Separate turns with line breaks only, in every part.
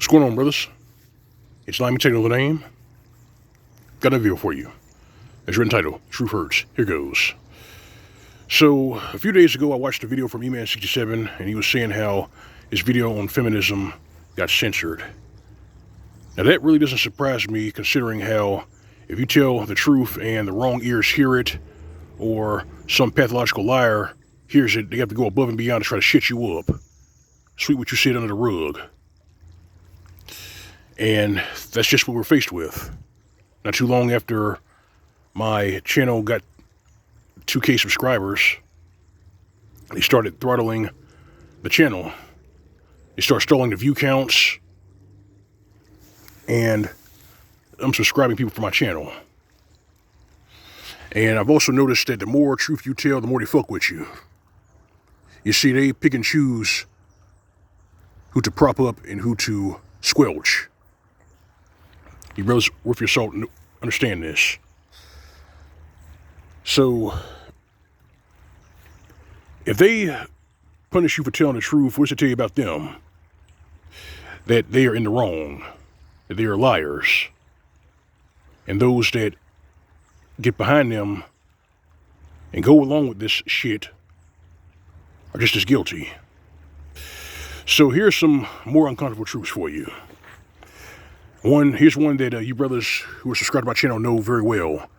going on, brothers? It's Mgtow, L.O.M. Got a video for you. As written title, Truth Hurts. Here goes. So, a few days ago, I watched a video from E-Man67, and he was saying how his video on feminism got censored. Now, that really doesn't surprise me, considering how if you tell the truth and the wrong ears hear it, or some pathological liar hears it, they have to go above and beyond to try to shit you up. Sweep what you said under the rug. And that's just what we're faced with. Not too long after my channel got 2K subscribers, they started throttling the channel. They start stalling the view counts and unsubscribing people from my channel. And I've also noticed that the more truth you tell, the more they fuck with you. You see, they pick and choose who to prop up and who to squelch. You brothers worth your salt, understand this. So, if they punish you for telling the truth, what does it tell you about them? That they are in the wrong, that they are liars. And those that get behind them and go along with this shit are just as guilty. So here's some more uncomfortable truths for you. Here's one that you brothers who are subscribed to my channel know very well.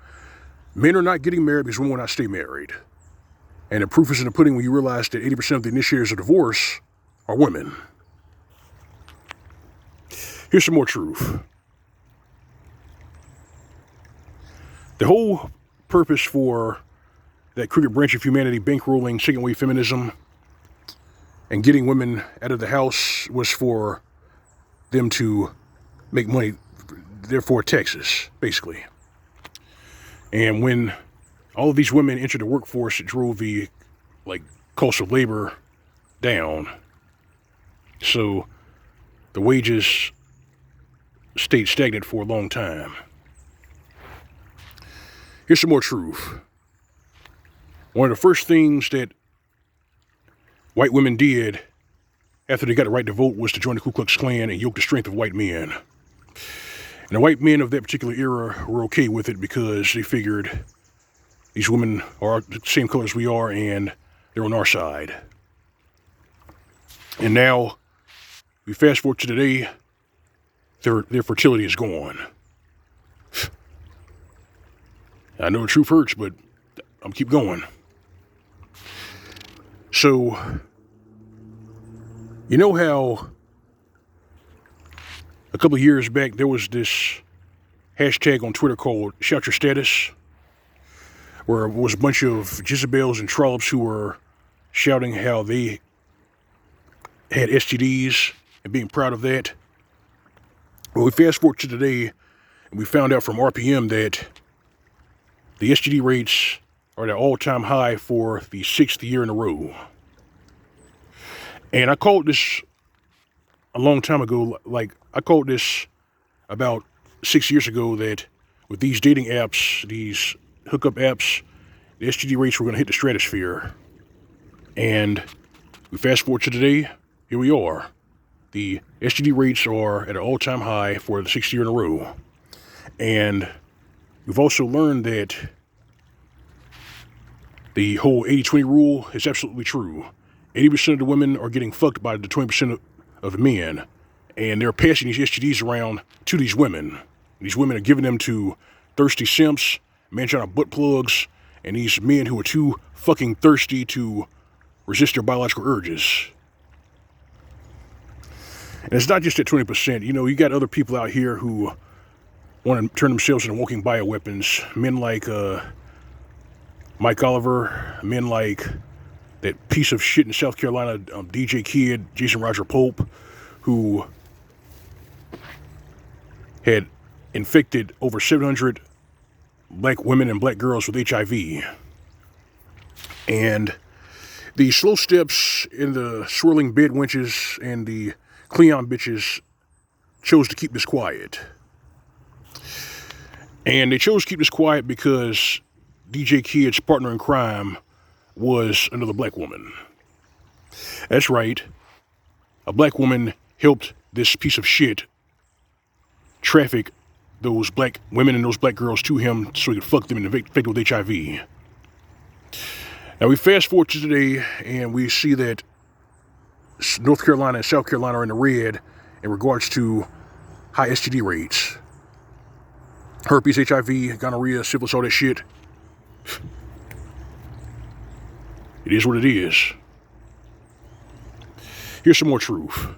Men are not getting married because women will not stay married. And the proof is in the pudding when you realize that 80% of the initiators of divorce are women. Here's some more truth. The whole purpose for that crooked branch of humanity bankrolling second wave feminism and getting women out of the house was for them to make money, therefore Texas, basically. And when all of these women entered the workforce, it drove the cost of labor down. So the wages stayed stagnant for a long time. Here's some more truth. One of the first things that white women did after they got the right to vote was to join the Ku Klux Klan and yoke the strength of white men. And the white men of that particular era were okay with it because they figured these women are the same color as we are and they're on our side. And now, we fast forward to today, their fertility is gone. I know the truth hurts, but I'm keep going. So, you know how a couple of years back there was this hashtag on Twitter called Shout Your Status, where it was a bunch of Jezebels and trollops who were shouting how they had STDs and being proud of that. Well, we fast forward to today and we found out from RPM that the STD rates are at an all-time high for the 6th year in a row. And I called this a long time ago, I called this about 6 years ago, that with these dating apps, these hookup apps, the STD rates were going to hit the stratosphere. And we fast forward to today, here we are. The STD rates are at an all-time high for the 6th year in a row. And we've also learned that the whole 80-20 rule is absolutely true. 80% of the women are getting fucked by the 20% of the men. And they're passing these STDs around to these women. These women are giving them to thirsty simps, mangina butt plugs, and these men who are too fucking thirsty to resist their biological urges. And it's not just at 20%. You know, you got other people out here who want to turn themselves into walking bioweapons. Men like Mike Oliver, men like that piece of shit in South Carolina, DJ Kid, Jason Roger Pope, who had infected over 700 black women and black girls with HIV. And the slow steps in the swirling bed wenches and the Cleon bitches chose to keep this quiet. And they chose to keep this quiet because DJ Kid's partner in crime was another black woman. That's right. A black woman helped this piece of shit traffic those black women and those black girls to him so he could fuck them and infect them with HIV. Now we fast forward to today and we see that North Carolina and South Carolina are in the red in regards to high STD rates. Herpes, HIV, gonorrhea, syphilis, all that shit. It is what it is. Here's some more truth.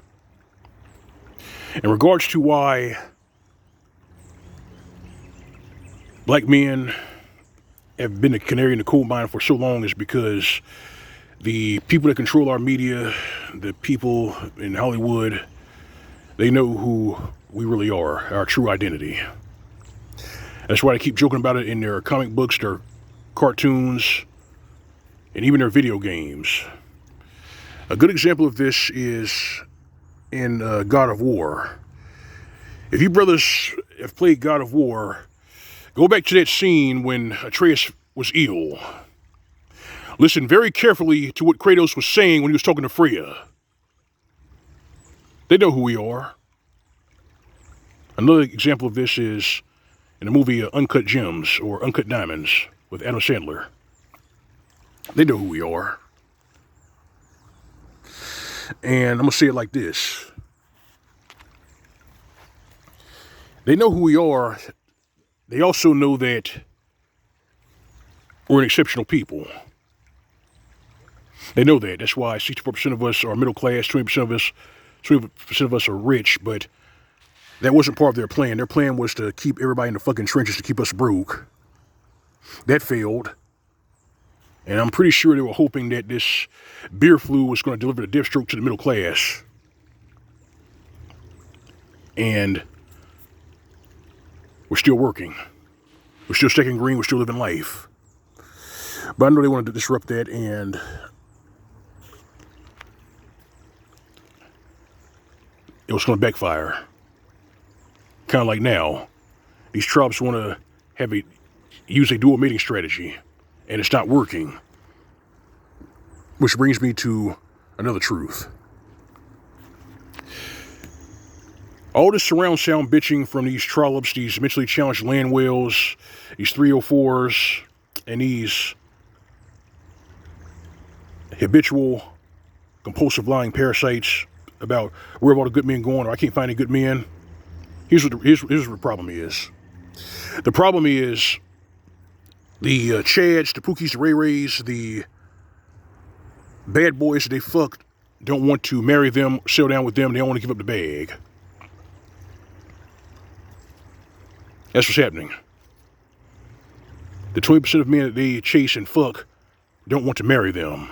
In regards to why black men have been a canary in the coal mine for so long is because the people that control our media, the people in Hollywood, they know who we really are, our true identity. That's why they keep joking about it in their comic books, their cartoons, and even their video games. A good example of this is in God of War. If you brothers have played God of War, go back to that scene when Atreus was ill. Listen very carefully to what Kratos was saying when he was talking to Freya. They know who we are. Another example of this is in the movie Uncut Gems or Uncut Diamonds with Adam Sandler. They know who we are. And I'm going to say it like this. They know who we are. They also know that we're an exceptional people. They know that. That's why 64% of us are middle class, 20% of us are rich, but that wasn't part of their plan. Their plan was to keep everybody in the fucking trenches to keep us broke. That failed. And I'm pretty sure they were hoping that this beer flu was going to deliver the death stroke to the middle class. And we're still working. We're still stacking green. We're still living life. But I know they wanted to disrupt that, and it was going to backfire. Kind of like now. These tribes want to use a dual mating strategy, and it's not working. Which brings me to another truth. All this surround sound bitching from these trollops, these mentally challenged land whales, these 304s, and these habitual, compulsive lying parasites about where have all the good men going, or I can't find any good men. Here's what the problem is. The problem is the Chads, the Pookies, the Ray Rays, the bad boys that they fucked don't want to marry them, settle down with them, they don't want to give up the bag. That's what's happening. The 20% of men that they chase and fuck don't want to marry them.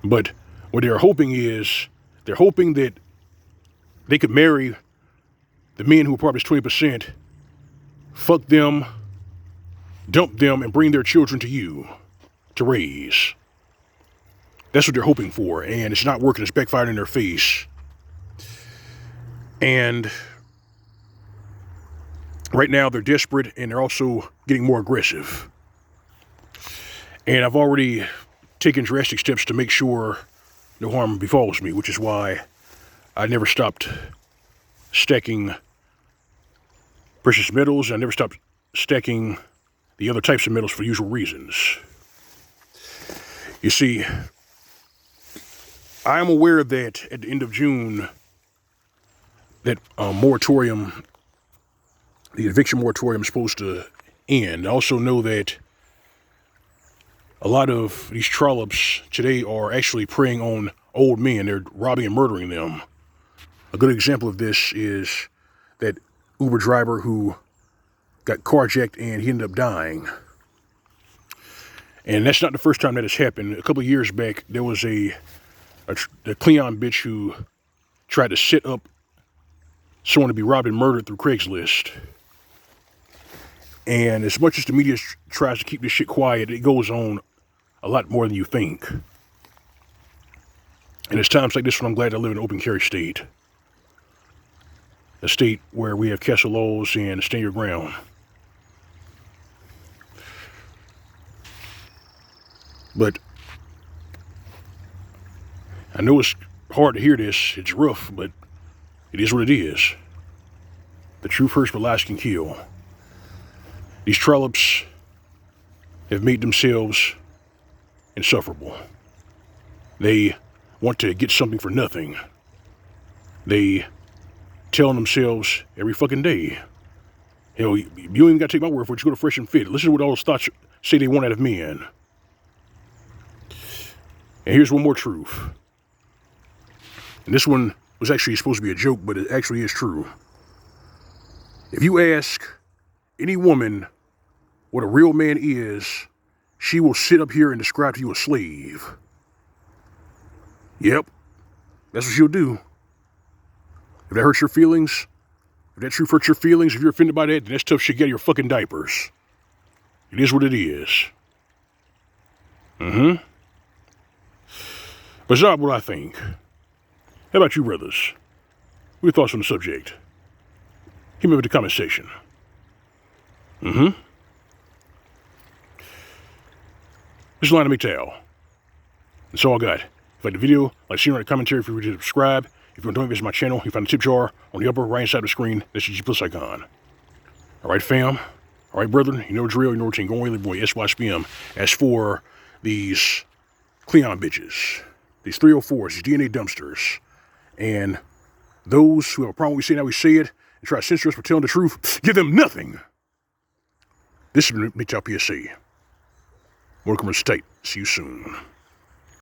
But what they're hoping is, they're hoping that they could marry the men who are probably 20%, fuck them, dump them, and bring their children to you to raise. That's what they're hoping for, and it's not working. It's backfired in their face. And right now they're desperate, and they're also getting more aggressive. And I've already taken drastic steps to make sure no harm befalls me, which is why I never stopped stacking precious metals. I never stopped stacking the other types of metals for usual reasons. You see, I am aware that at the end of June, that moratorium, the eviction moratorium is supposed to end. I also know that a lot of these trollops today are actually preying on old men. They're robbing and murdering them. A good example of this is that Uber driver who got carjacked and he ended up dying. And that's not the first time that has happened. A couple of years back, there was a Cleon bitch who tried to set up someone to be robbed and murdered through Craigslist. And as much as the media tries to keep this shit quiet, it goes on a lot more than you think. And it's times like this when I'm glad I live in an open carry state. A state where we have castle laws and stand your ground. But I know it's hard to hear this. It's rough, but it is what it is. The truth hurts, but lies can kill. These trollops have made themselves insufferable. They want to get something for nothing. They tell themselves every fucking day, hell, you don't even got to take my word for it. You go to Fresh and Fit. Listen to what all those thoughts say they want out of men. And here's one more truth. And this one was actually supposed to be a joke, but it actually is true. If you ask any woman what a real man is, she will sit up here and describe to you a slave. Yep, that's what she'll do. If that hurts your feelings, if that truth hurts your feelings, if you're offended by that, then that's tough shit. Get out of your fucking diapers. It is what it is. But it's not what I think. How about you, brothers? What are your thoughts on the subject? Hit me up in the comment section. This is Line of Mgtow. That's all I got. If you like the video, like sharing the commentary, feel free to subscribe. If you want to visit my channel, you find the tip jar on the upper right hand side of the screen. That's the G plus icon. Alright, fam. Alright, brethren. You know the drill. You know what routine. Go away, little boy. SYSPM. As for these Cleon bitches, these 304s, these DNA dumpsters, and those who have a problem with we say how we say it and try to censor us for telling the truth, give them nothing. This has been Mgtow PSA. Welcome to State. See you soon.